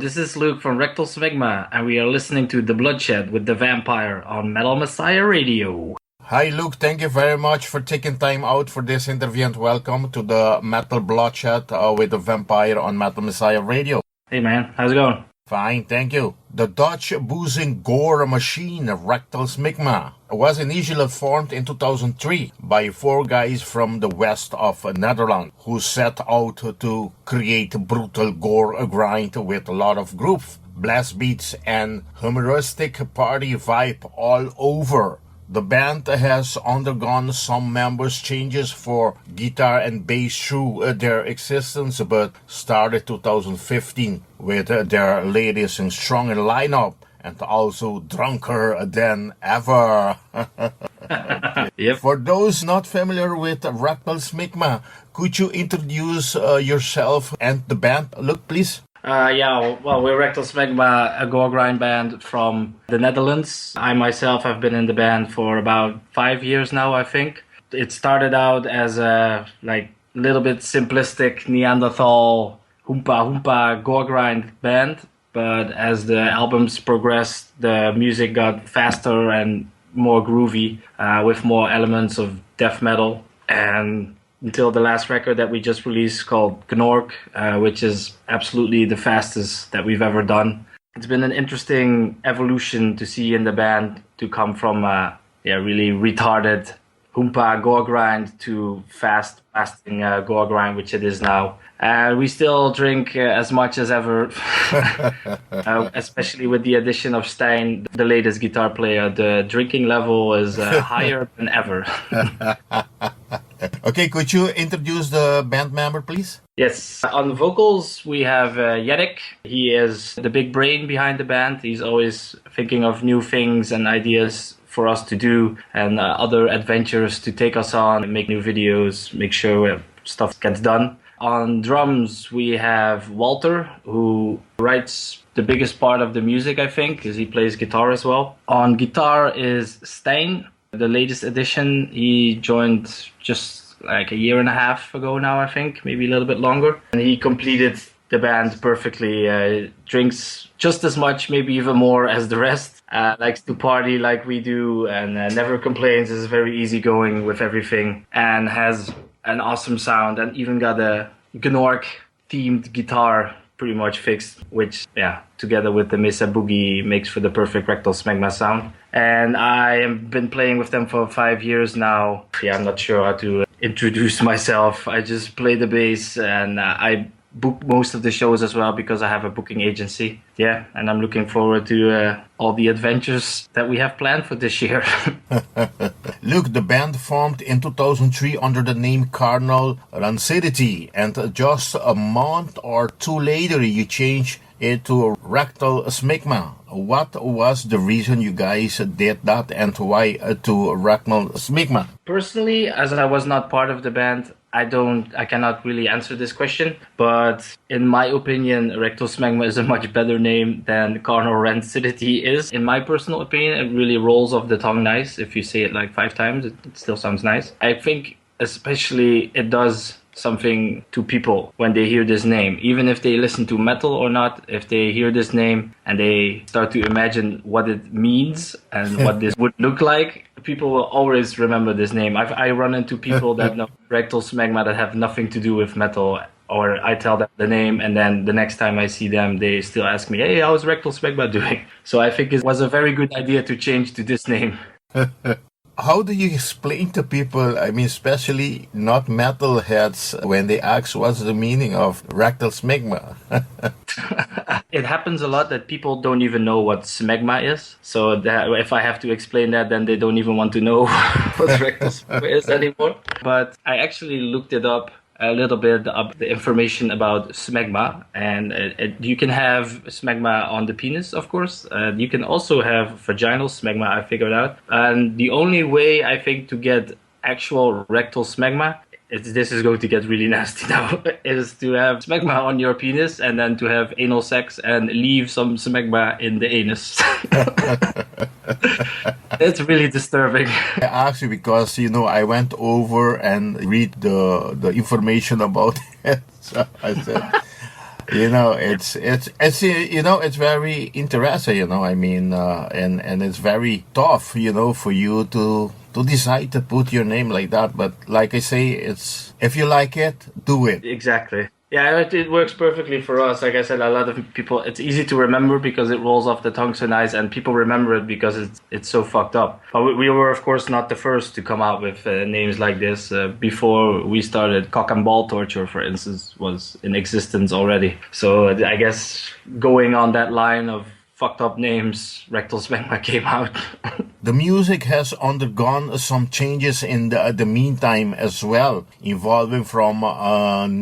this is Luuk from Rectal Smegma, and we are listening to The Bloodshed with the Vampire on Metal Messiah Radio. Hi Luuk, thank you very much for taking time out for this interview and welcome to the Metal Bloodshed with the Vampire on Metal Messiah Radio. Hey man, how's it going? Fine, thank you. The Dutch boozing gore machine, Rectal Smegma, was initially formed in 2003 by 4 guys from the west of Netherlands who set out to create brutal gore grind with a lot of groove, blastbeats and humoristic party vibe all over. The band has undergone some members changes for guitar and bass through their existence, but started 2015 with their latest and stronger lineup and also drunker than ever. Yep. For those not familiar with Rectal Smegma, could you introduce yourself and the band? Luuk, please. We're Rectal Smegma, a gore grind band from the Netherlands. I myself have been in the band for about 5 years now, I think. It started out as a little bit simplistic Neanderthal hoompa gore grind band, but as the albums progressed, the music got faster and more groovy, with more elements of death metal, and until the last record that we just released called Gnork, which is absolutely the fastest that we've ever done. It's been an interesting evolution to see in the band to come from really retarded hoompa gore grind to fasting gore grind, which it is now. We still drink as much as ever, especially with the addition of Stijn, the latest guitar player. The drinking level is higher than ever. Okay, could you introduce the band member, please? Yes, on vocals we have Yannic. He is the big brain behind the band. He's always thinking of new things and ideas for us to do and other adventures to take us on and make new videos, make sure stuff gets done. On drums we have Walter, who writes the biggest part of the music, I think, because he plays guitar as well. On guitar is Stijn, the latest addition. He joined just like a year and a half ago now, I think, maybe a little bit longer. And he completed the band perfectly. Drinks just as much, maybe even more as the rest. Likes to party like we do and never complains, is very easygoing with everything and has an awesome sound and even got a Gnork themed guitar pretty much fixed, which together with the Mesa Boogie makes for the perfect Rectal Smegma sound. And I have been playing with them for 5 years now. I'm not sure how to introduce myself. I just play the bass and I book most of the shows as well because I have a booking agency. And I'm looking forward to all the adventures that we have planned for this year. Luuk, the band formed in 2003 under the name Carnal Rancidity, and just a month or 2 later you changed it to Rectal Smegma. What was the reason you guys did that and why to Rectal Smegma? Personally, as I was not part of the band, I cannot really answer this question, but in my opinion, Rectal Smegma is a much better name than Carnal Rancidity is. In my personal opinion, it really rolls off the tongue nice. If you say it like 5 times, it still sounds nice. I think especially it does something to people when they hear this name, even if they listen to metal or not. If they hear this name and they start to imagine what it means and what this would look like, people will always remember this name. I run into people that know Rectal Smegma that have nothing to do with metal, or I tell them the name and then the next time I see them they still ask me, hey, how's Rectal Smegma doing? So I think it was a very good idea to change to this name. How do you explain to people, especially not metalheads, when they ask what's the meaning of Rectal Smegma? It happens a lot that people don't even know what smegma is. So if I have to explain that, then they don't even want to know what rectal smegma is anymore. But I actually looked it up a little bit, the information about smegma, and you can have smegma on the penis, of course. You can also have vaginal smegma, I figured out. And the only way I think to get actual rectal smegma, this is going to get really nasty now, is to have smegma on your penis and then to have anal sex and leave some smegma in the anus. It's really disturbing. I asked you because, I went over and read the information about it. So I said, it's very interesting. I mean, and it's very tough, for you to decide to put your name like that. But like I say, it's if you like it, do it. Exactly. Yeah, it works perfectly for us. Like I said, a lot of people, it's easy to remember because it rolls off the tongue so nice, and people remember it because it's so fucked up. But we were, of course, not the first to come out with names like this. Before we started, cock and ball torture, for instance, was in existence already. So I guess going on that line of fucked up names, Rectal Smegma came out. The music has undergone some changes in the meantime as well, evolving from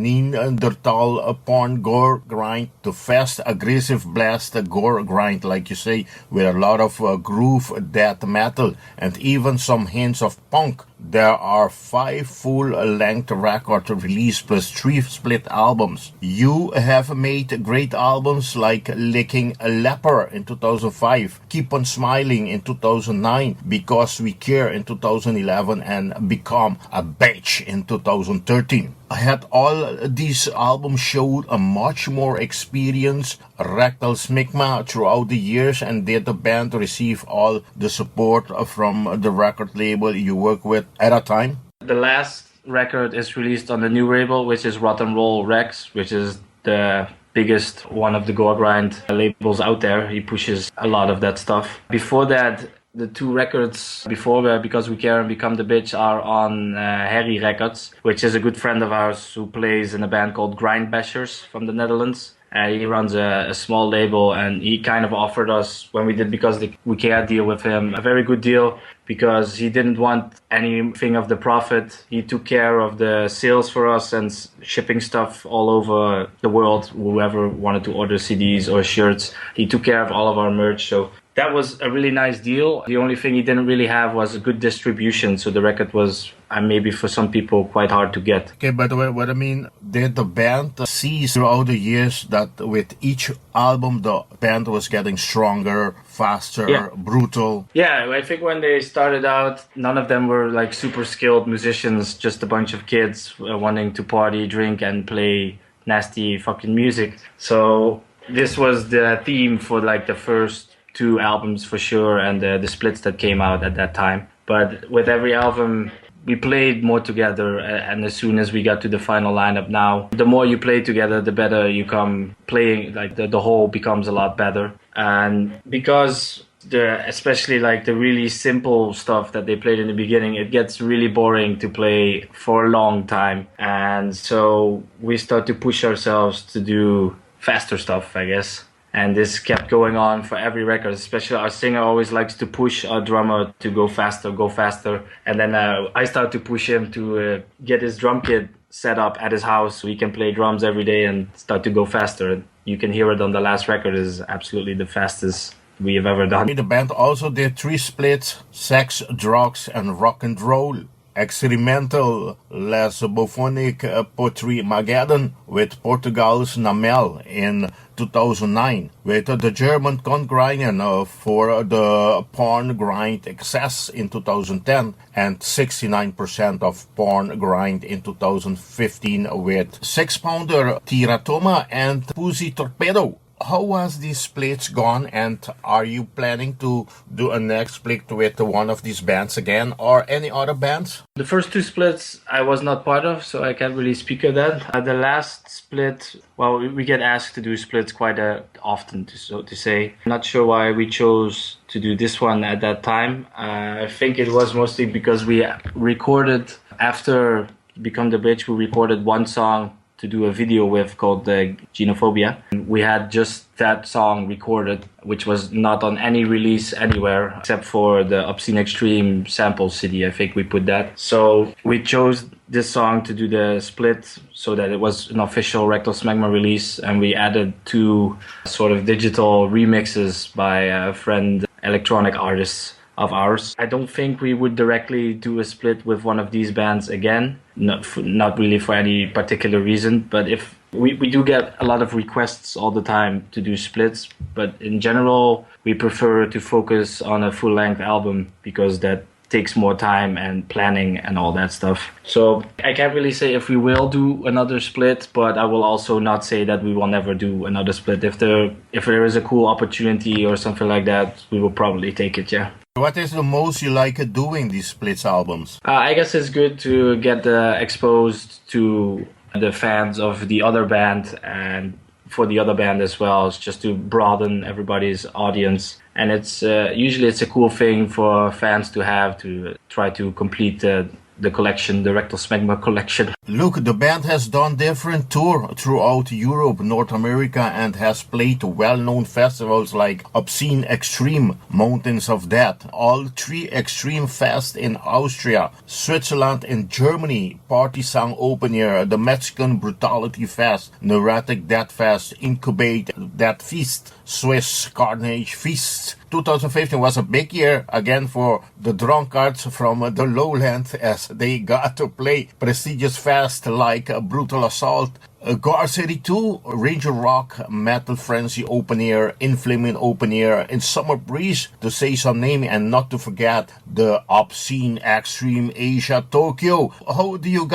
Neanderthal porn gore grind to fast aggressive blast gore grind, like you say, with a lot of groove death metal and even some hints of punk. There are 5 full-length records released plus 3 split albums. You have made great albums like Licking a Leper in 2005, Keep on Smiling in 2009, Because We Care in 2011, and Become a Bitch in 2013. Had all these albums showed a much more experienced Rectal Smegma throughout the years, and did the band receive all the support from the record label you work with at a time? The last record is released on the new label, which is Rotten Roll Rex, which is the biggest one of the Goregrind labels out there. He pushes a lot of that stuff. Before that, the 2 records before Because We Care and Become the Bitch are on Harry Records, which is a good friend of ours who plays in a band called Grind Bashers from the Netherlands. He runs a small label, and he kind of offered us, when we did Because We Care deal with him, a very good deal because he didn't want anything of the profit. He took care of the sales for us and shipping stuff all over the world. Whoever wanted to order CDs or shirts, he took care of all of our merch. So that was a really nice deal. The only thing he didn't really have was a good distribution, so the record was maybe for some people quite hard to get. Okay, by the way, what I mean, did the band see throughout the years that with each album the band was getting stronger, faster, brutal? Yeah, I think when they started out, none of them were like super skilled musicians, just a bunch of kids wanting to party, drink, and play nasty fucking music. So this was the theme for like the first 2 albums for sure, and the splits that came out at that time. But with every album, we played more together, and as soon as we got to the final lineup now, the more you play together, the better you come playing, like the whole becomes a lot better. And because especially like the really simple stuff that they played in the beginning, it gets really boring to play for a long time. And so we start to push ourselves to do faster stuff, I guess. And this kept going on for every record, especially our singer always likes to push our drummer to go faster. And then I start to push him to get his drum kit set up at his house so he can play drums every day and start to go faster. And you can hear it on the last record, is absolutely the fastest we have ever done. The band also did 3 splits, Sex, Drugs, and Rock and Roll. Experimental Les Bophonic Potri Mageddon with Portugal's Namel in 2009, with the German Goregrind for the Porn Grind Excess in 2010, and 69% of Porn Grind in 2015 with 6-pounder Tiratoma and Pussy Torpedo. How was these splits gone, and are you planning to do a next split with one of these bands again, or any other bands? The first 2 splits I was not part of, so I can't really speak of that. The last split, well, we get asked to do splits quite often, so to say. I'm not sure why we chose to do this one at that time. I think it was mostly because we recorded, after Become the Bitch, we recorded one song to do a video with called Genophobia. We had just that song recorded, which was not on any release anywhere except for the Obscene Extreme sample CD. I think we put that. So we chose this song to do the split so that it was an official Rectal Smegma release, and we added 2 sort of digital remixes by a friend, electronic artists of ours. I don't think we would directly do a split with one of these bands again, not really for any particular reason, but if we do get a lot of requests all the time to do splits, but in general we prefer to focus on a full-length album because that takes more time and planning and all that stuff. So I can't really say if we will do another split, but I will also not say that we will never do another split. If there is a cool opportunity or something like that, we will probably take it, yeah. What is the most you like doing these splits albums? I guess it's good to get exposed to the fans of the other band, and for the other band as well. It's just to broaden everybody's audience. And it's usually it's a cool thing for fans to have, to try to complete the collection, the Rectal Smegma collection. Luuk, the band has done different tours throughout Europe, North America, and has played well-known festivals like Obscene Extreme, Mountains of Death, All Three Extreme Fest in Austria, Switzerland and Germany, Party Song Open Air, the Mexican Brutality Fest, Neurotic Death Fest, Incubate Death Feast, Swiss Carnage Feast. 2015 was a big year again for the drunkards from the lowland, as they got to play prestigious fests like Brutal Assault, Gar City 2, Ranger Rock, Metal Frenzy Open Air, Inflaming Open Air, and Summer Breeze, to say some name, and not to forget the Obscene Extreme Asia Tokyo. How do you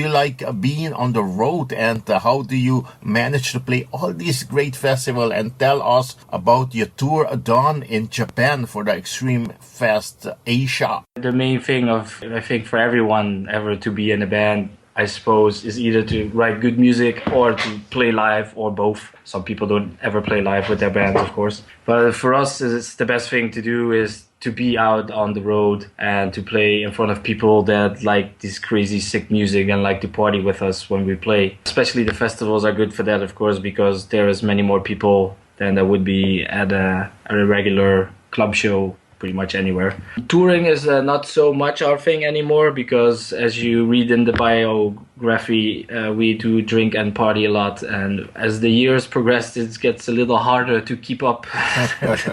like being on the road, and how do you manage to play all these great festivals? And tell us about your tour done in Japan for the Extreme Fest Asia. The main thing I think for everyone ever to be in a band, I suppose, is either to write good music or to play live, or both. Some people don't ever play live with their bands, of course. But for us, it's the best thing to do is to be out on the road and to play in front of people that like this crazy sick music and like to party with us when we play. Especially the festivals are good for that, of course, because there is many more people than there would be at a regular club show pretty much anywhere. Touring is not so much our thing anymore, because as you read in the biography, we do drink and party a lot, and as the years progress, it gets a little harder to keep up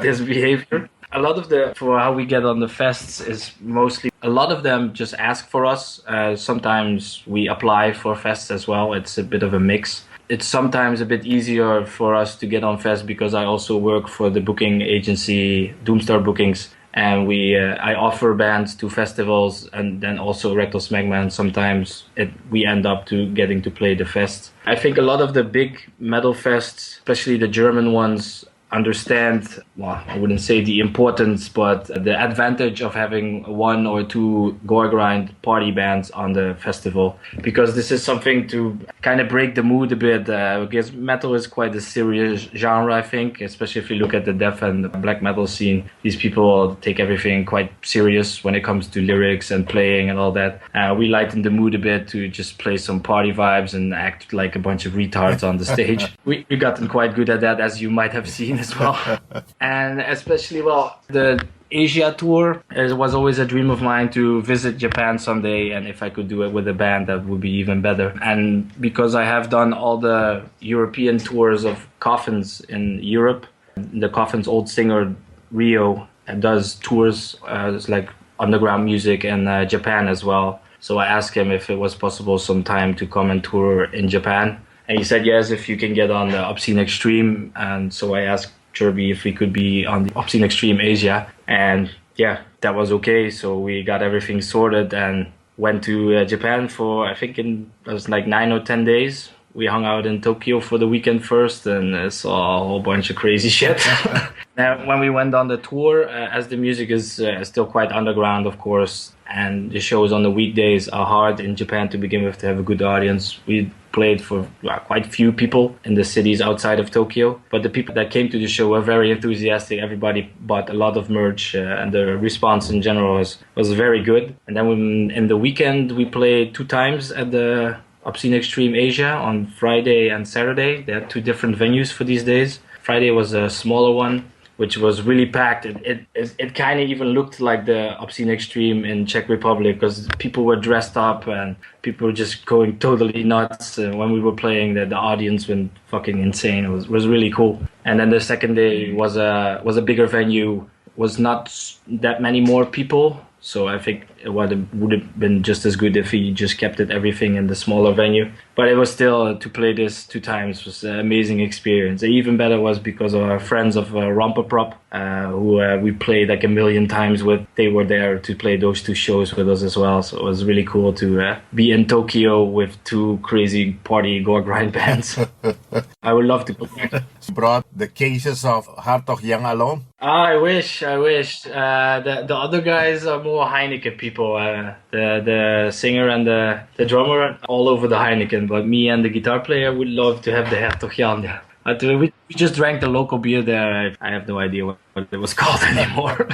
this behavior. A lot of for how we get on the fests is mostly, a lot of them just ask for us. Sometimes we apply for fests as well. It's a bit of a mix. It's sometimes a bit easier for us to get on fest because I also work for the booking agency Doomstar Bookings, and I offer bands to festivals and then also Rectal Smegma, and sometimes we end up getting to play the fest. I think a lot of the big metal fests, especially the German ones, understand, well, I wouldn't say the importance, but the advantage of having one or two Goregrind party bands on the festival, because this is something to kind of break the mood a bit, because metal is quite a serious genre, I think, especially if you look at the death and black metal scene. These people take everything quite serious when it comes to lyrics and playing and all that. We lighten the mood a bit to just play some party vibes and act like a bunch of retards on the stage. We've gotten quite good at that, as you might have seen as well. And especially, well, the Asia tour, it was always a dream of mine to visit Japan someday, and if I could do it with a band, that would be even better. And because I have done all the European tours of Coffins in Europe, the Coffins old singer Rio does tours like underground music in Japan as well. So I asked him if it was possible sometime to come and tour in Japan, and he said yes, if you can get on the Obscene Extreme. And so I asked Kirby if we could be on the Obscene Extreme Asia, and yeah, that was okay. So we got everything sorted and went to Japan for, I think it was like 9 or 10 days. We hung out in Tokyo for the weekend first and saw a whole bunch of crazy shit. Now, when we went on the tour, as the music is still quite underground, of course, and the shows on the weekdays are hard in Japan to begin with to have a good audience, we played for quite few people in the cities outside of Tokyo. But the people that came to the show were very enthusiastic. Everybody bought a lot of merch, and the response in general was very good. And then in the weekend, we played 2 times at the Obscene Extreme Asia on Friday and Saturday. They had 2 different venues for these days. Friday was a smaller one, which was really packed. It kind of even looked like the Obscene Extreme in Czech Republic, because people were dressed up and people were just going totally nuts. When we were playing, the audience went fucking insane. It was really cool. And then the second day was a bigger venue, was not that many more people. So I think it would have been just as good if he just kept everything in the smaller venue. But it was still, to play this 2 times was an amazing experience. And even better was because of our friends of Romper Prop. who we played like a million times with. They were there to play those 2 shows with us as well. So it was really cool to be in Tokyo with 2 crazy party gore grind bands. I would love to go back. Brought the cases of Hartog Jan alone? I wish. The other guys are more Heineken people. The singer and the drummer are all over the Heineken, but me and the guitar player would love to have the Hertog Jan. Yeah. But we just drank the local beer there. I have no idea what it was called anymore.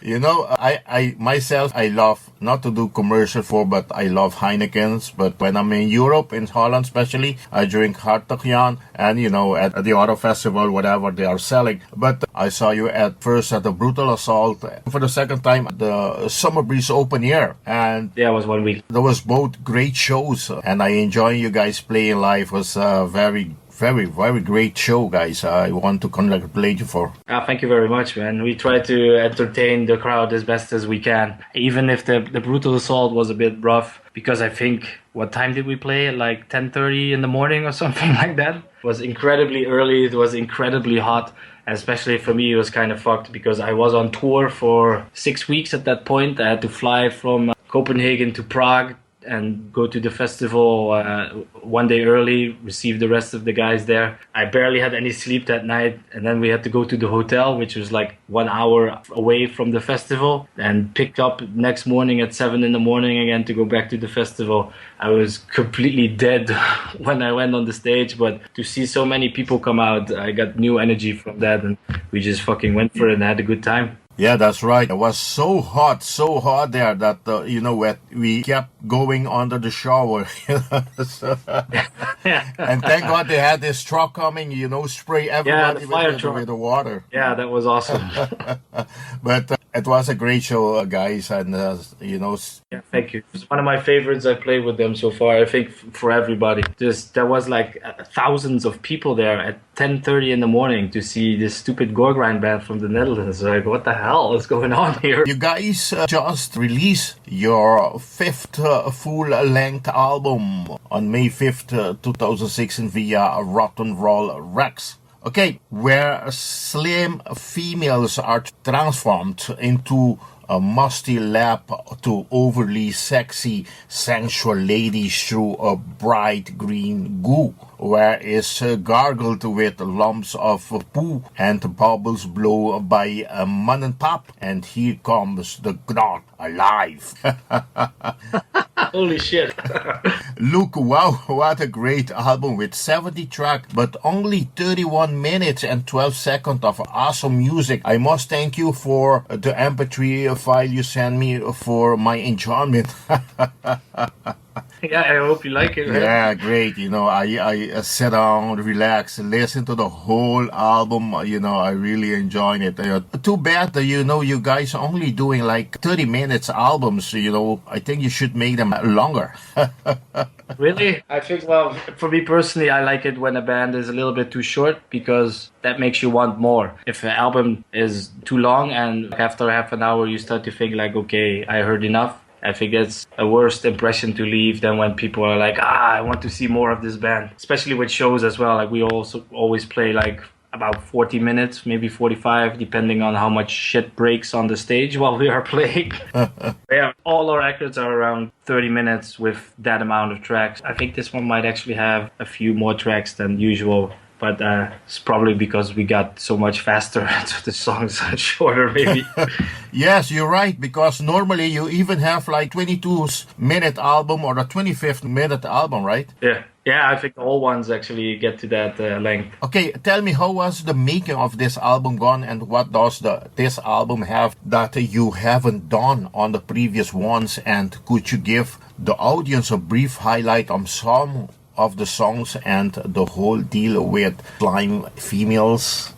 You know, I myself, I love not to do commercial for, but I love Heinekens. But when I'm in Europe, in Holland especially, I drink Hartog Jan, and you know, at the auto festival, whatever they are selling. But I saw you at first at the Brutal Assault, for the second time at the Summer Breeze Open Air, and yeah, it was 1 week. There was both great shows, and I enjoy you guys playing live. It was very great show, guys. I want to congratulate you for. Thank you very much, man. We try to entertain the crowd as best as we can, even if the Brutal Assault was a bit rough, because I think, what time did we play? At like 10:30 in the morning or something like that. It was incredibly early. It was incredibly hot. Especially for me, it was kind of fucked because I was on tour for 6 weeks at that point. I had to fly from Copenhagen to Prague and go to the festival 1 day early, receive the rest of the guys there. I barely had any sleep that night, and then we had to go to the hotel, which was like 1 hour away from the festival, and picked up next morning at 7 in the morning again to go back to the festival. I was completely dead when I went on the stage, but to see so many people come out, I got new energy from that, and we just fucking went for it and had a good time. Yeah, that's right. It was so hot there that, you know what, we kept going under the shower. So, and thank God they had this truck coming, you know, spray everybody with the water. Yeah, that was awesome. But it was a great show, guys, and, you know. Yeah, thank you. It's one of my favorites. I played with them so far. I think for everybody. There was like thousands of people there at 10:30 in the morning to see this stupid Goregrind band from the Netherlands. Like, what the hell is going on here? You guys just released your 5th full-length album on May 5th, 2016 via Rotten Roll Rex. Okay, where slim females are transformed into a musty lap to overly sexy, sensual ladies through a bright green goo, where is gargled with lumps of poo and bubbles blow by a mum and pop, and here comes the Gnork alive. Holy shit. Luuk, wow, what a great album with 70 tracks, but only 31 minutes and 12 seconds of awesome music. I must thank you for the MP3 file you sent me for my enjoyment. Yeah, I hope you like it. Man. Yeah, great. You know, I sit down, relax, listen to the whole album. You know, I really enjoyed it. Too bad that, you know, you guys are only doing like 30 minutes albums. You know, I think you should make them longer. Really? I think, well, for me personally, I like it when a band is a little bit too short because that makes you want more. If an album is too long and after half an hour you start to think like, okay, I heard enough, I think it's a worse impression to leave than when people are like, I want to see more of this band. Especially with shows as well. Like we also always play like about 40 minutes, maybe 45, depending on how much shit breaks on the stage while we are playing. Yeah, all our records are around 30 minutes with that amount of tracks. I think this one might actually have a few more tracks than usual. But it's probably because we got so much faster, so the songs are shorter, maybe. Yes, you're right, because normally you even have like 22-minute album or a 25th-minute album, right? Yeah, I think all ones actually get to that length. Okay, tell me, how was the making of this album gone, and what does this album have that you haven't done on the previous ones, and could you give the audience a brief highlight on some of the songs and the whole deal with slime females?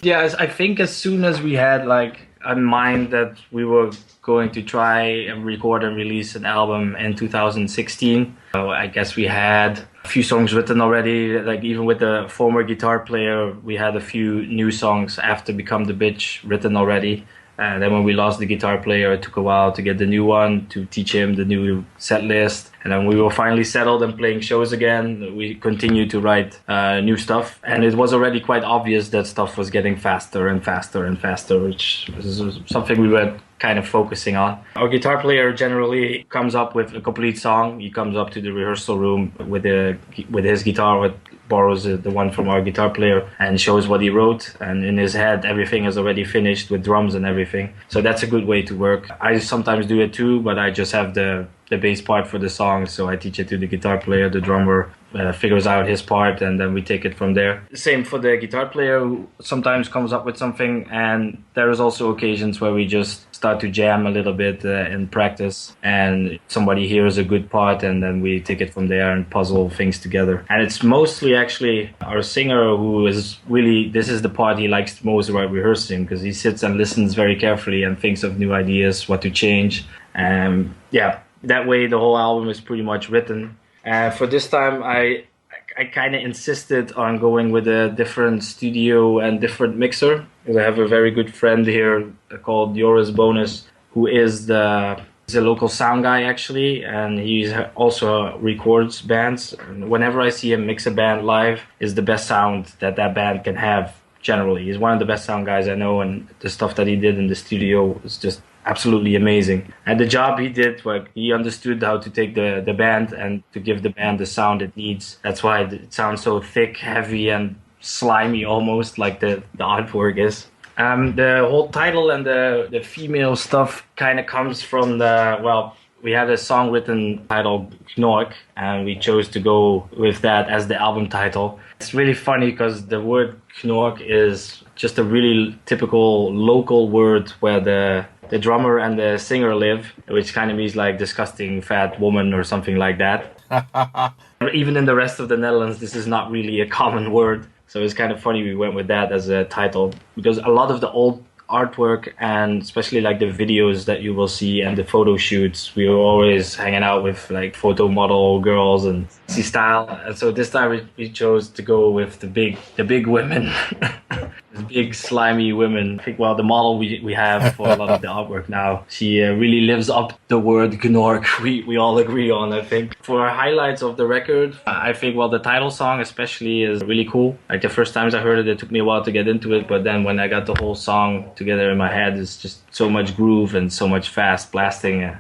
Yeah, I think as soon as we had like in mind that we were going to try and record and release an album in 2016, I guess we had a few songs written already. Like even with the former guitar player, we had a few new songs after Become the Bitch written already. And then when we lost the guitar player, it took a while to get the new one, to teach him the new set list. And then we were finally settled and playing shows again. We continued to write new stuff. And it was already quite obvious that stuff was getting faster and faster and faster, which is something we were kind of focusing on. Our guitar player generally comes up with a complete song. He comes up to the rehearsal room with his guitar, borrows the one from our guitar player, and shows what he wrote. And in his head, everything is already finished with drums and everything. So that's a good way to work. I sometimes do it too, but I just have the bass part for the song, so I teach it to the guitar player. The drummer figures out his part, and then we take it from there. Same for the guitar player, who sometimes comes up with something, and there is also occasions where we just start to jam a little bit in practice, and somebody hears a good part, and then we take it from there and puzzle things together. And it's mostly actually our singer who is really, this is the part he likes most about rehearsing, because he sits and listens very carefully and thinks of new ideas, what to change. That way the whole album is pretty much written. For this time, I kind of insisted on going with a different studio and different mixer, because I have a very good friend here called Joris Bonus, who is he's a local sound guy actually, and he also records bands. And whenever I see him mix a band live, is the best sound that band can have generally. He's one of the best sound guys I know, and the stuff that he did in the studio is just absolutely amazing. And the job he did, he understood how to take the band and to give the band the sound it needs. That's why it sounds so thick, heavy, and slimy almost, like the artwork is. The whole title and the female stuff kind of comes from we had a song written titled Gnork, and we chose to go with that as the album title. It's really funny because the word Gnork is just a really typical local word where the drummer and the singer live, which kind of means like disgusting fat woman or something like that. Even in the rest of the Netherlands, this is not really a common word. So it's kind of funny we went with that as a title, because a lot of the old artwork, and especially like the videos that you will see and the photo shoots, we were always hanging out with like photo model girls and see style. And so this time we chose to go with the big women. The big slimy women. I think the model we have for a lot of the artwork now, she really lives up the word Gnork we all agree on, I think. For highlights of the record, I think the title song especially is really cool. Like the first times I heard it took me a while to get into it, but then when I got the whole song together in my head, it's just so much groove and so much fast blasting.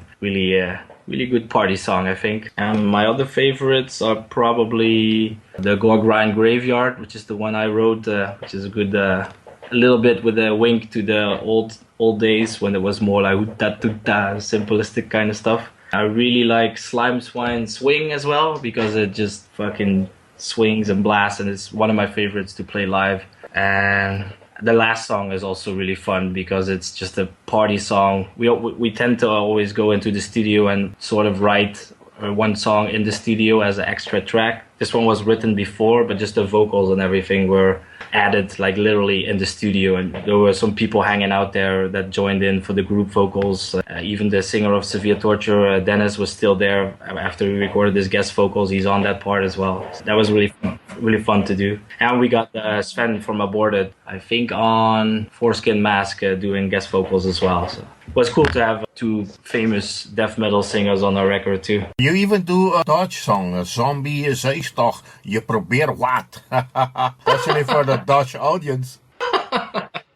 Really good party song, I think. And my other favorites are probably the Goregrind Graveyard, which is the one I wrote, which is a good, a little bit with a wink to the old days when it was more like simplistic kind of stuff. I really like Slime Swine Swing as well, because it just fucking swings and blasts, and it's one of my favorites to play live. And the last song is also really fun because it's just a party song. We tend to always go into the studio and sort of write one song in the studio as an extra track. This one was written before, but just the vocals and everything were added like literally in the studio, and there were some people hanging out there that joined in for the group vocals. Even the singer of Severe Torture, Dennis, was still there after we recorded his guest vocals. He's on that part as well. So that was really fun to do. And we got Sven from Baard, I think on Foreskin Mask, doing guest vocals as well. So it was cool to have two famous death metal singers on our record too. You even do a Dutch song, a zombie Zuigtocht, je probeert wat. Especially for the Dutch audience.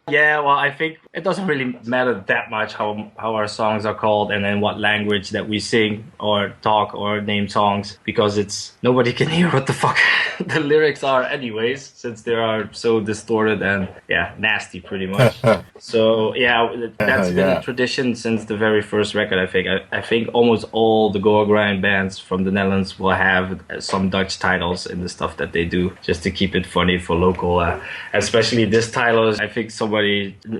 Yeah, I think it doesn't really matter that much how our songs are called and in what language that we sing or talk or name songs, because nobody can hear what the fuck the lyrics are anyways, since they are so distorted and nasty pretty much. So that's been a tradition since the very first record, I think. I think almost all the Goregrind bands from the Netherlands will have some Dutch titles in the stuff that they do, just to keep it funny for local. Especially this title is, I think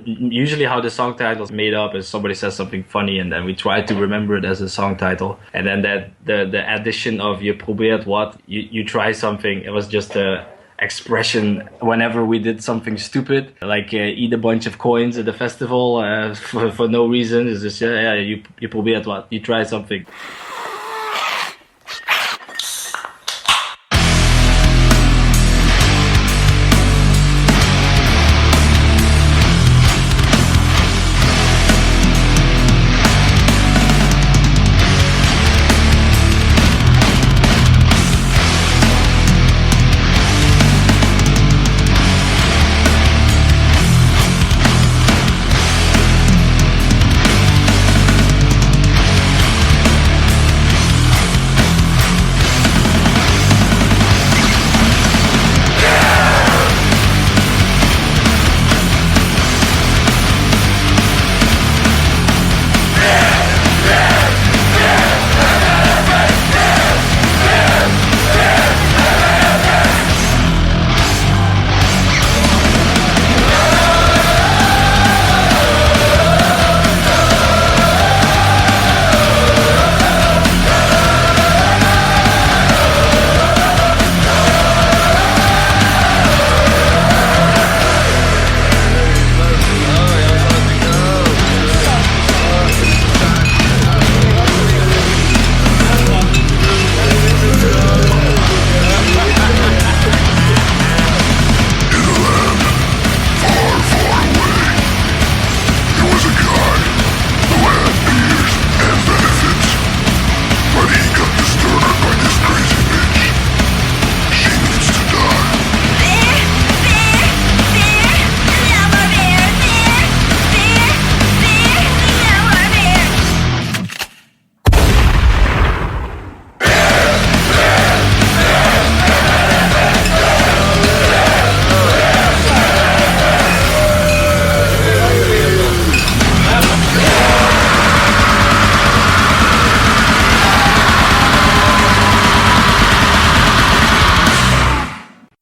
usually how the song title is made up is somebody says something funny and then we try to remember it as a song title, and then that the addition of je probeert wat, you try something. It was just a expression whenever we did something stupid, like eat a bunch of coins at the festival for no reason. It's just je probeert wat, you try something.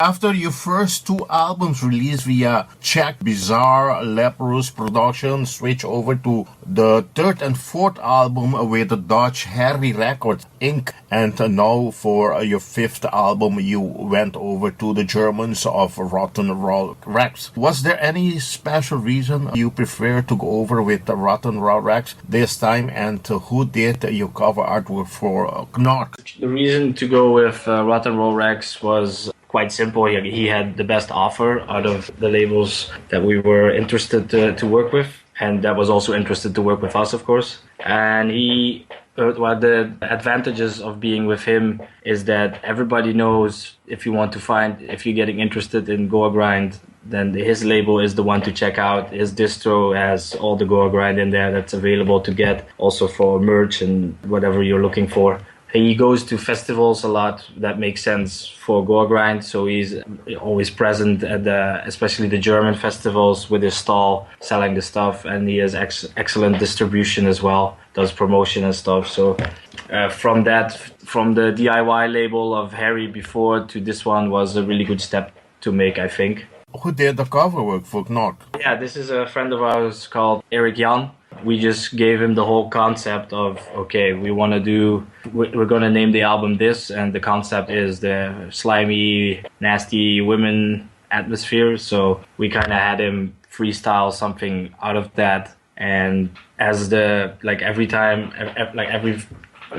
After your first two albums released via Czech Bizarre Leprous Productions, switch over to the third and fourth album with the Dutch Harry Records Inc. And now for your fifth album you went over to the Germans of Rotten Raw Rex. Was there any special reason you prefer to go over with Rotten Raw Rex this time, and who did your cover artwork for Gnork? The reason to go with Rotten Raw Rex was quite simple. He had the best offer out of the labels that we were interested to work with, and that was also interested to work with us, of course. And well, the advantages of being with him is that everybody knows if you're getting interested in Goregrind, then his label is the one to check out. His distro has all the Goregrind in there that's available to get, also for merch and whatever you're looking for. He goes to festivals a lot. That makes sense for Goregrind, so he's always present at especially the German festivals with his stall, selling the stuff, and he has excellent distribution as well, does promotion and stuff. So from the DIY label of Harry before to this one was a really good step to make, I think. Who did the cover work for Gnork? Yeah, this is a friend of ours called Eric Jan. We just gave him the whole concept of, okay, we're going to name the album this, and the concept is the slimy, nasty women atmosphere. So we kind of had him freestyle something out of that. And as a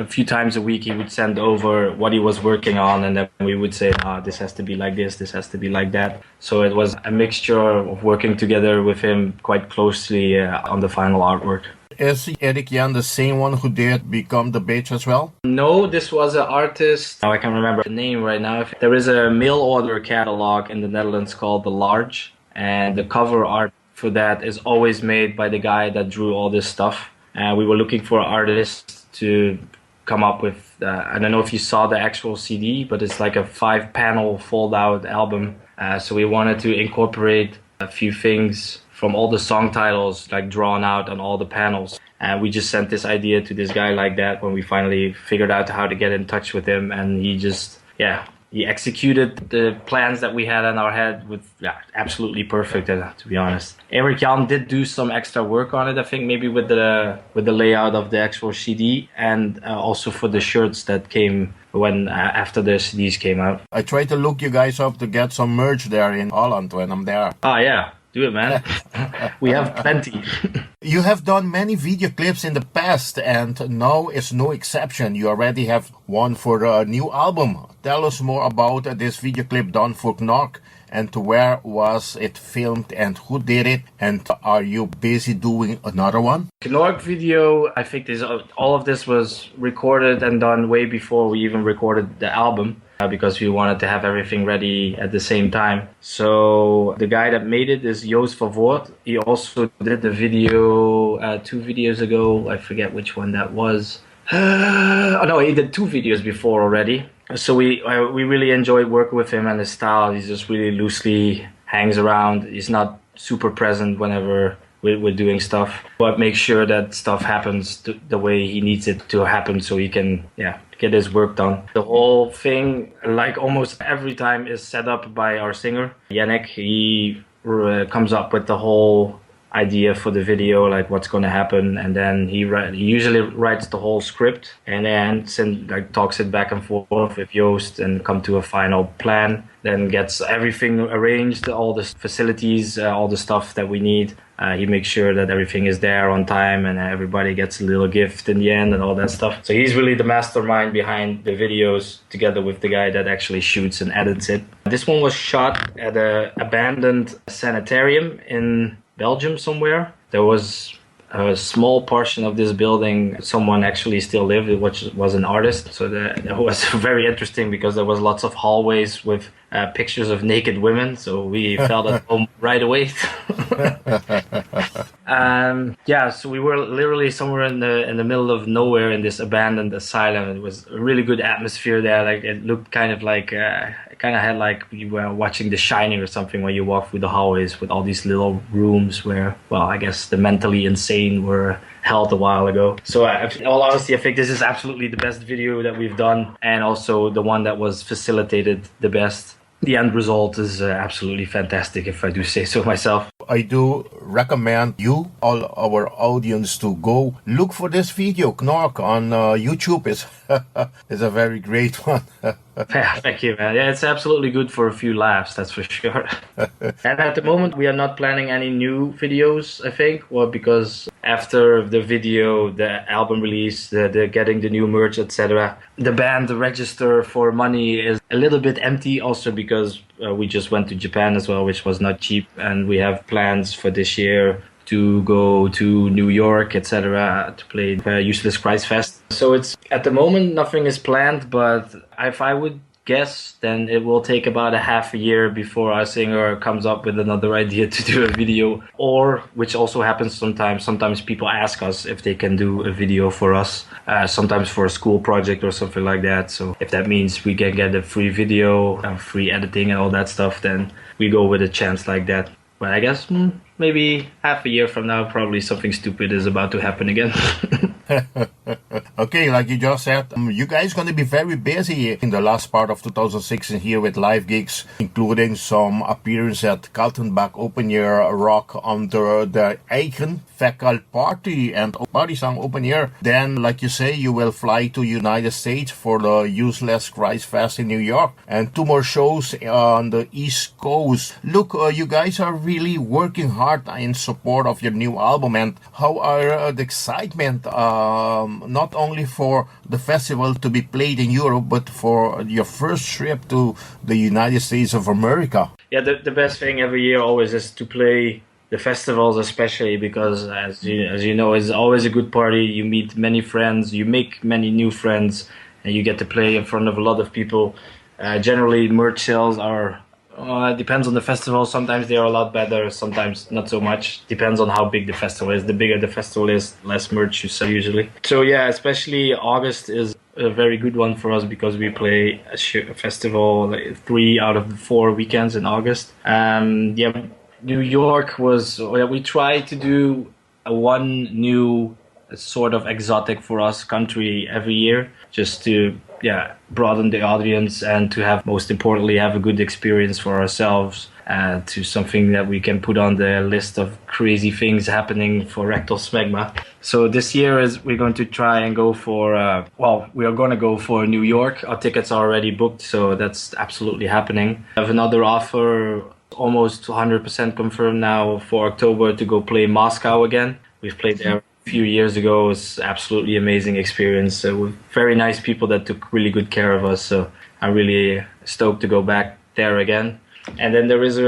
few times a week, he would send over what he was working on, and then we would say, this has to be like this has to be like that. So it was a mixture of working together with him quite closely on the final artwork. Is Eric Jan the same one who did Become the Bitch as well? No, this was an artist. Now I can't remember the name right now. There is a mail order catalog in the Netherlands called The Large, and the cover art for that is always made by the guy that drew all this stuff. We were looking for artists to come up with, I don't know if you saw the actual CD, but it's like a 5-panel fold-out album. So we wanted to incorporate a few things from all the song titles, like drawn out on all the panels. And we just sent this idea to this guy like that when we finally figured out how to get in touch with him. And he executed the plans that we had in our head with absolutely perfect, to be honest. Eric Jan did do some extra work on it, I think, maybe with the layout of the actual CD, and also for the shirts that came after the CDs came out. I tried to look you guys up to get some merch there in Holland when I'm there. Oh yeah, do it, man. We have plenty. You have done many video clips in the past, and now is no exception. You already have one for a new album. Tell us more about this video clip done for Gnork, and where was it filmed and who did it, and are you busy doing another one? Gnork video, I think all of this was recorded and done way before we even recorded the album, because we wanted to have everything ready at the same time. So the guy that made it is Joost van Voort. He also did the video 2 videos ago. I forget which one that was. Oh no, he did 2 videos before already. So we really enjoyed working with him and his style. He's just really loosely hangs around. He's not super present whenever we're doing stuff, but make sure that stuff happens the way he needs it to happen, so he can get his work done. The whole thing, like almost every time, is set up by our singer Yannic. He comes up with the whole idea for the video, like what's going to happen, and then he usually writes the whole script and then talks it back and forth with Joost and come to a final plan, then gets everything arranged, all the facilities, all the stuff that we need. He makes sure that everything is there on time and everybody gets a little gift in the end and all that stuff. So he's really the mastermind behind the videos, together with the guy that actually shoots and edits it. This one was shot at an abandoned sanitarium in Belgium somewhere. There was a small portion of this building someone actually still lived, which was an artist. So that was very interesting because there was lots of hallways with pictures of naked women. So we felt at home right away. So we were literally somewhere in the middle of nowhere in this abandoned asylum. It was a really good atmosphere there. Like it looked kind of had like you were watching The Shining or something, when you walk through the hallways with all these little rooms where, well, I guess the mentally insane were held a while ago. So in all honesty, I think this is absolutely the best video that we've done, and also the one that was facilitated the best. the end result is absolutely fantastic, if I do say so myself. I do recommend you, all our audience, to go look for this video. Gnork on YouTube is a very great one. Yeah, thank you, man. Yeah, it's absolutely good for a few laughs, that's for sure. And at the moment, we are not planning any new videos, I think. Well, because after the video, the album release, the getting the new merch, etc., the band register for money is a little bit empty. Also because we just went to Japan as well, which was not cheap, and we have plans for this year to go to New York, etc., to play Useless Christ Fest. So it's at the moment nothing is planned, but if I would guess, then it will take about a half a year before our singer comes up with another idea to do a video, or which also happens sometimes people ask us if they can do a video for us, sometimes for a school project or something like that. So if that means we can get a free video, free editing and all that stuff, then we go with a chance like that. But I guess maybe half a year from now, probably something stupid is about to happen again. Okay, like you just said, you guys going to be very busy in the last part of 2016 here with live gigs, including some appearance at Kaltenbach Open Air Rock under the Eigen Fecal Party and Parisang Open Air. Then, like you say, you will fly to United States for the Useless Christ Fest in New York and 2 more shows on the East Coast. Look, you guys are really working hard in support of your new album, and how are the excitement not only for the festival to be played in Europe, but for your first trip to the United States of America? Yeah, the best thing every year always is to play the festivals, especially because as you know, it's always a good party. You meet many friends, you make many new friends, and you get to play in front of a lot of people. Generally, merch sales are it depends on the festival. Sometimes they are a lot better, sometimes not so much. Depends on how big the festival is. The bigger the festival is, less merch you sell usually. So yeah, especially August is a very good one for us because we play a festival like 3 out of the 4 weekends in August. Yeah, New York was, we tried to do one new sort of exotic for us country every year, just to broaden the audience and to have, most importantly, have a good experience for ourselves, to something that we can put on the list of crazy things happening for Rectal Smegma. So this year we're going to try and go for we are going to go for New York. Our tickets are already booked, so that's absolutely happening. I have another offer, almost 100% confirmed now, for October to go play Moscow again. We've played there a few years ago. It was absolutely amazing experience with very nice people that took really good care of us. So I'm really stoked to go back there again. And then there is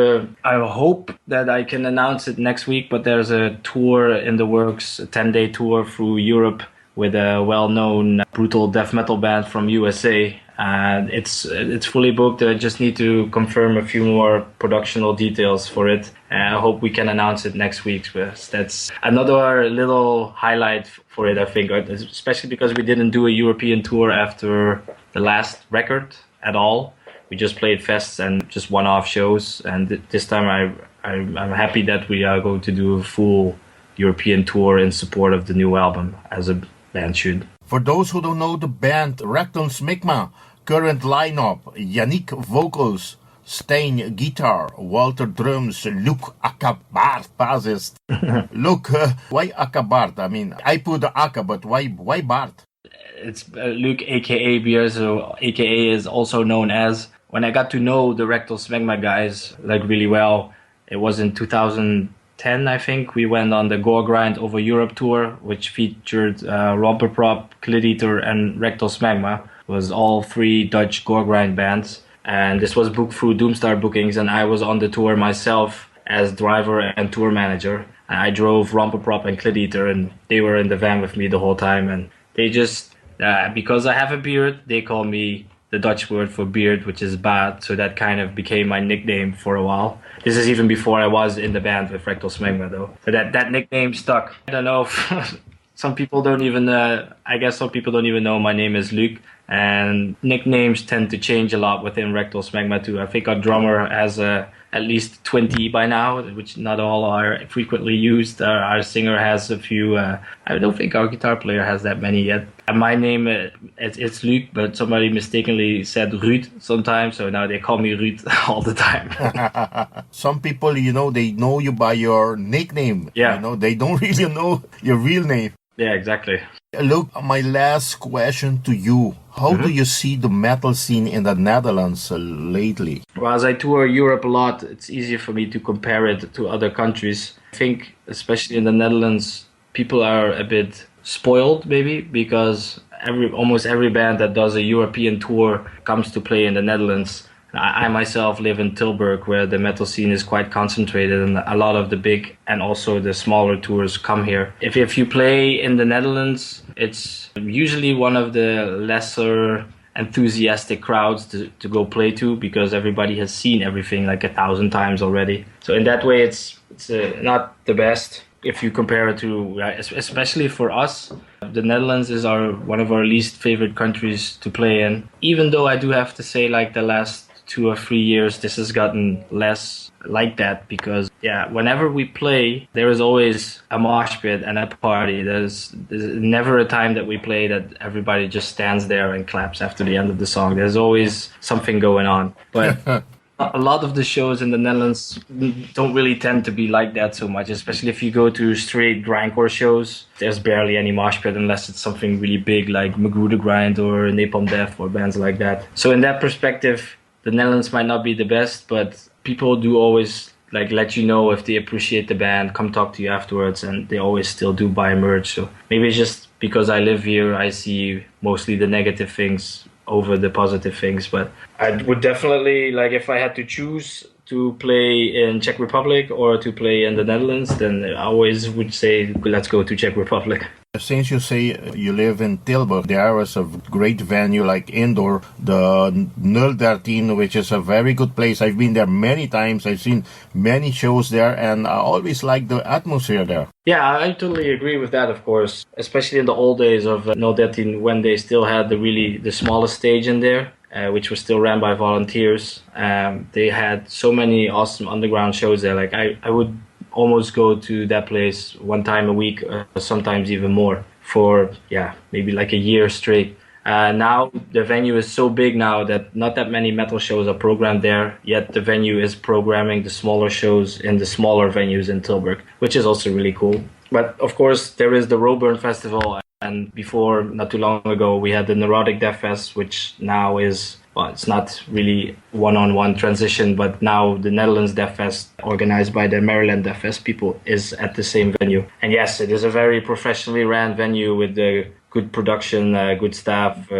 I hope that I can announce it next week, but there's a tour in the works, a 10-day tour through Europe with a well-known brutal death metal band from USA. And it's fully booked. I just need to confirm a few more productional details for it. I hope we can announce it next week. That's another little highlight for it, I think, especially because we didn't do a European tour after the last record at all. We just played fests and just one-off shows. And this time I'm happy that we are going to do a full European tour in support of the new album, as a band should. For those who don't know the band Rectal Smegma, current lineup: Yannic vocals, Stijn guitar, Walter drums, Luuk aka Baard bassist. Look, why aka Baard? I mean, I put the aka, but why Baard? It's Luuk aka Beard, so aka is also known as. When I got to know the Rectal Smegma guys like really well, it was in 2010, I think. We went on the Goregrind over Europe tour, which featured Romperprop, Clit Eater, and Rectal Smegma. It was all 3 Dutch Goregrind bands, and this was booked through Doomstar Bookings, and I was on the tour myself as driver and tour manager. And I drove Romperprop and Clit Eater, and they were in the van with me the whole time. And they just, because I have a beard, they call me the Dutch word for beard, which is Baard, so that kind of became my nickname for a while. This is even before I was in the band with Rectal Smegma, though. So that nickname stuck. I don't know if some people don't even, I guess some people don't even know my name is Luuk. And nicknames tend to change a lot within Rectal Smegma too. I think our drummer has a at least 20 by now, which not all are frequently used. Our singer has a few. I don't think our guitar player has that many yet. And my name, it's Luuk, but somebody mistakenly said Ruud sometimes, so now they call me Ruud all the time. Some people, they know you by your nickname. Yeah. They don't really know your real name. Yeah, exactly. Look, my last question to you. How do you see the metal scene in the Netherlands lately? Well, as I tour Europe a lot, it's easier for me to compare it to other countries. I think, especially in the Netherlands, people are a bit spoiled, maybe, because almost every band that does a European tour comes to play in the Netherlands. I myself live in Tilburg, where the metal scene is quite concentrated, and a lot of the big and also the smaller tours come here. If you play in the Netherlands, it's usually one of the lesser enthusiastic crowds to go play to, because everybody has seen everything like 1,000 times already. So in that way, it's not the best. If you compare it to, especially for us, the Netherlands is one of our least favorite countries to play in. Even though I do have to say, like the last 2 or 3 years, this has gotten less like that, because whenever we play, there is always a mosh pit and a party. There's never a time that we play that everybody just stands there and claps after the end of the song. There's always something going on. But a lot of the shows in the Netherlands don't really tend to be like that so much, especially if you go to straight grindcore shows. There's barely any mosh pit unless it's something really big like Magruder Grind or Napalm Death or bands like that. So in that perspective, the Netherlands might not be the best, but people do always let you know if they appreciate the band, come talk to you afterwards, and they always still do buy merch. So maybe it's just because I live here, I see mostly the negative things over the positive things. But I would definitely, if I had to choose to play in Czech Republic or to play in the Netherlands, then I always would say let's go to Czech Republic. Since you say you live in Tilburg, there is a great venue like indoor, the 013, which is a very good place. I've been there many times. I've seen many shows there, and I always like the atmosphere there. Yeah, I totally agree with that, of course. Especially in the old days of 013, when they still had the smallest stage in there, which was still ran by volunteers. They had so many awesome underground shows there. I would almost go to that place one time a week, sometimes even more, for maybe like a year straight. Now the venue is so big now that not that many metal shows are programmed there, yet the venue is programming the smaller shows in the smaller venues in Tilburg, which is also really cool. But of course there is the Roburn Festival, and before, not too long ago, we had the Neurotic Death Fest, which now is, well, it's not really one-on-one transition, but now the Netherlands Death Fest, organized by the Maryland Death Fest people, is at the same venue. And yes, it is a very professionally ran venue with good production, good staff,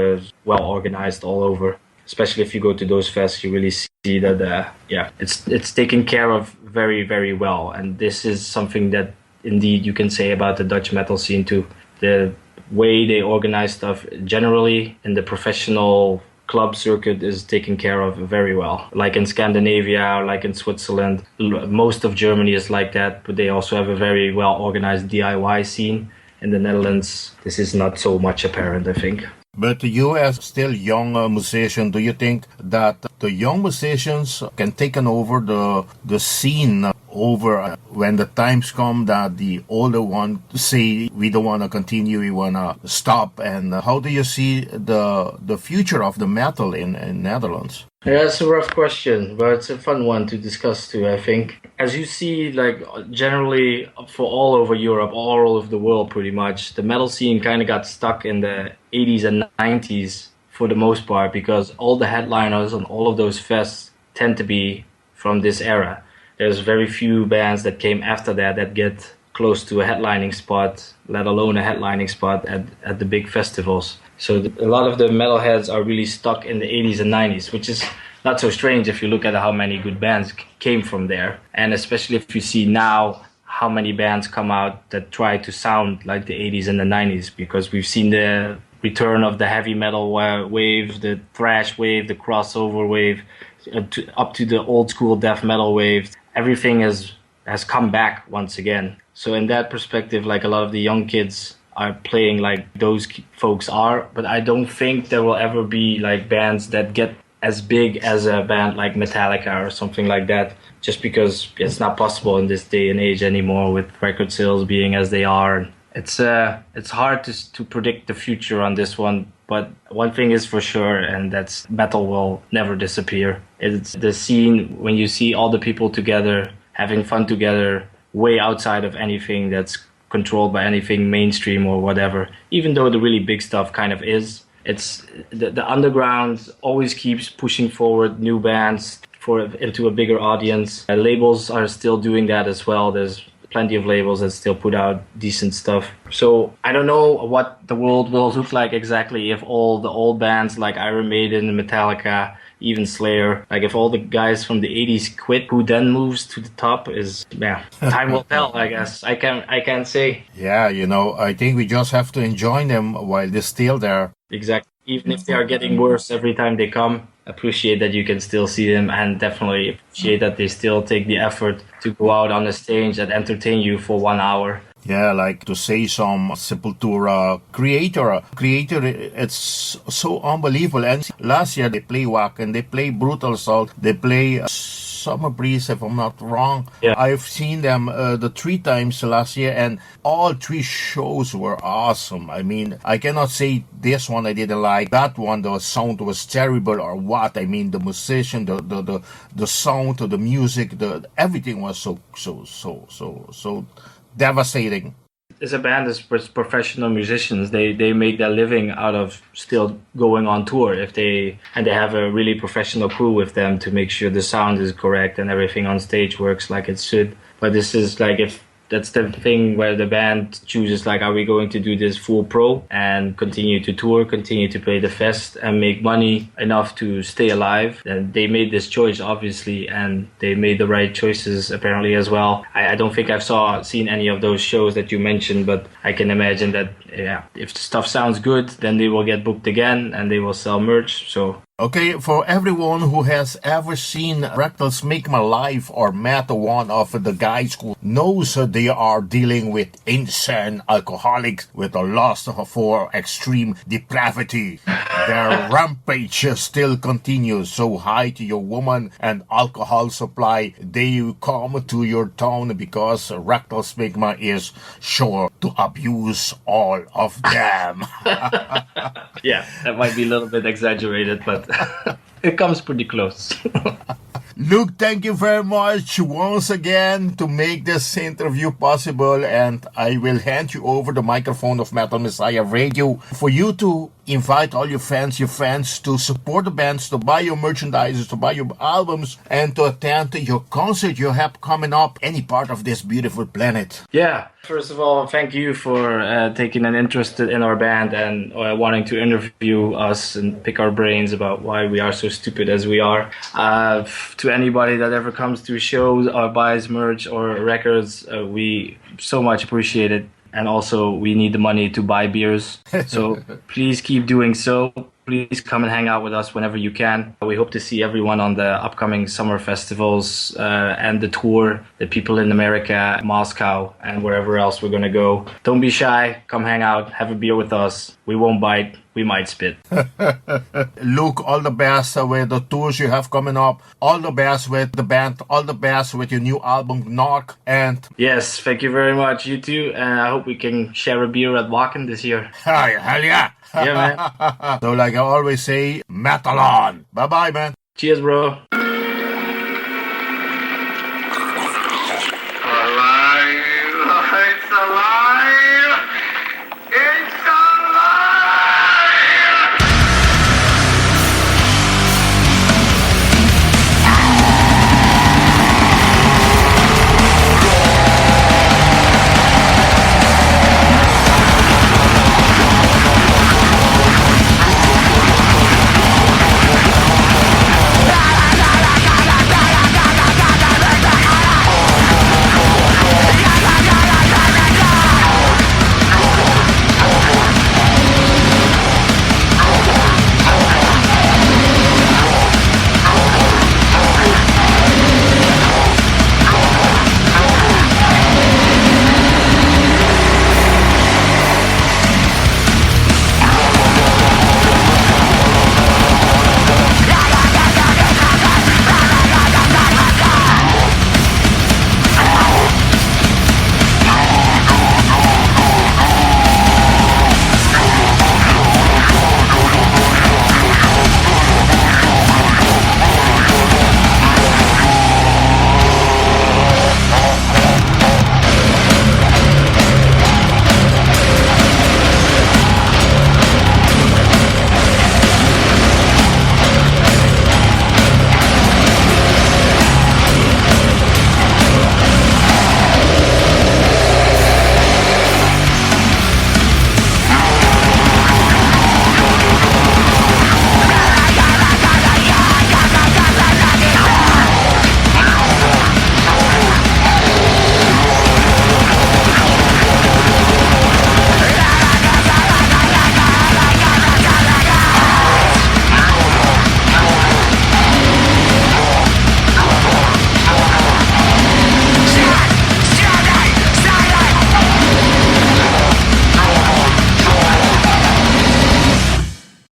well organized all over. Especially if you go to those fests, you really see that, it's taken care of very, very well. And this is something that indeed you can say about the Dutch metal scene too. The way they organize stuff generally in the professional club circuit is taken care of very well. Like in Scandinavia, like in Switzerland, most of Germany is like that, but they also have a very well organized DIY scene. In the Netherlands, this is not so much apparent, I think. But you as still young musician, do you think that the young musicians can take over the scene over when the times come that the older one say we don't want to continue, we want to stop? And how do you see the future of the metal in Netherlands? Yeah, it's a rough question, but it's a fun one to discuss too, I think. As you see, generally for all over Europe, all over the world pretty much, the metal scene kind of got stuck in the 80s and 90s for the most part, because all the headliners on all of those fests tend to be from this era. There's very few bands that came after that get close to a headlining spot, let alone a headlining spot at the big festivals. So a lot of the metalheads are really stuck in the 80s and 90s, which is not so strange if you look at how many good bands came from there. And especially if you see now how many bands come out that try to sound like the 80s and the 90s, because we've seen the return of the heavy metal wave, the thrash wave, the crossover wave, up to the old school death metal wave. Everything has come back once again. So in that perspective, a lot of the young kids are playing like those folks are, but I don't think there will ever be bands that get as big as a band like Metallica or something like that, just because it's not possible in this day and age anymore with record sales being as they are. It's hard to predict the future on this one, but one thing is for sure, and that's metal will never disappear. It's the scene when you see all the people together, having fun together, way outside of anything that's controlled by anything mainstream or whatever, even though the really big stuff kind of is. It's the underground always keeps pushing forward new bands into a bigger audience. Labels are still doing that as well. There's plenty of labels that still put out decent stuff. So I don't know what the world will look like exactly if all the old bands like Iron Maiden, Metallica, even Slayer, like if all the guys from the 80s quit, who then moves to the top time will tell, I guess. I can't say. Yeah, I think we just have to enjoy them while they're still there. Exactly. Even if they are getting worse every time they come, appreciate that you can still see them, and definitely appreciate that they still take the effort to go out on the stage and entertain you for 1 hour. Yeah, like to say some Sepultura creator, it's so unbelievable. And last year they play Wacken, they play Brutal Assault, they play Summer Breeze, if I'm not wrong. Yeah. I've seen them the 3 times last year, and all 3 shows were awesome. I mean, I cannot say this one I didn't like, that one the sound was terrible or what. I mean, the musician, the sound, the music, everything was so devastating. As a band, as professional musicians, they make their living out of still going on tour. They have a really professional crew with them to make sure the sound is correct and everything on stage works like it should. But this is like, if that's the thing where the band chooses, like, are we going to do this full pro and continue to tour, continue to play the fest and make money enough to stay alive? And they made this choice, obviously, and they made the right choices apparently as well. I don't think I've seen any of those shows that you mentioned, but I can imagine that, if the stuff sounds good, then they will get booked again and they will sell merch. So okay, for everyone who has ever seen Rectal Smegma live or met one of the guys who knows they are dealing with insane alcoholics with a lust for extreme depravity, their rampage still continues. So hide your woman and alcohol supply. They come to your town because Rectal Smegma is sure to abuse all of them. yeah, that might be a little bit exaggerated, but it comes pretty close. Luuk, thank you very much once again to make this interview possible, and I will hand you over the microphone of Metal Messiah Radio for you to invite all your fans to support the bands, to buy your merchandise, to buy your albums, and to attend your concert you have coming up any part of this beautiful planet. Yeah, first of all, thank you for taking an interest in our band and wanting to interview us and pick our brains about why we are so stupid as we are. To anybody that ever comes to shows or buys merch or records, we so much appreciate it. And also, we need the money to buy beers. So please keep doing so. Please come and hang out with us whenever you can. We hope to see everyone on the upcoming summer festivals and the tour, the people in America, Moscow, and wherever else we're going to go. Don't be shy. Come hang out. Have a beer with us. We won't bite. We might spit. Luuk, all the best with the tours you have coming up. All the best with the band. All the best with your new album, Gnork. And yes, thank you very much. You too. And I hope we can share a beer at Wacken this year. Hell yeah. Yeah, man. So like I always say, metal on. Bye-bye, man. Cheers, bro. Alive. It's alive.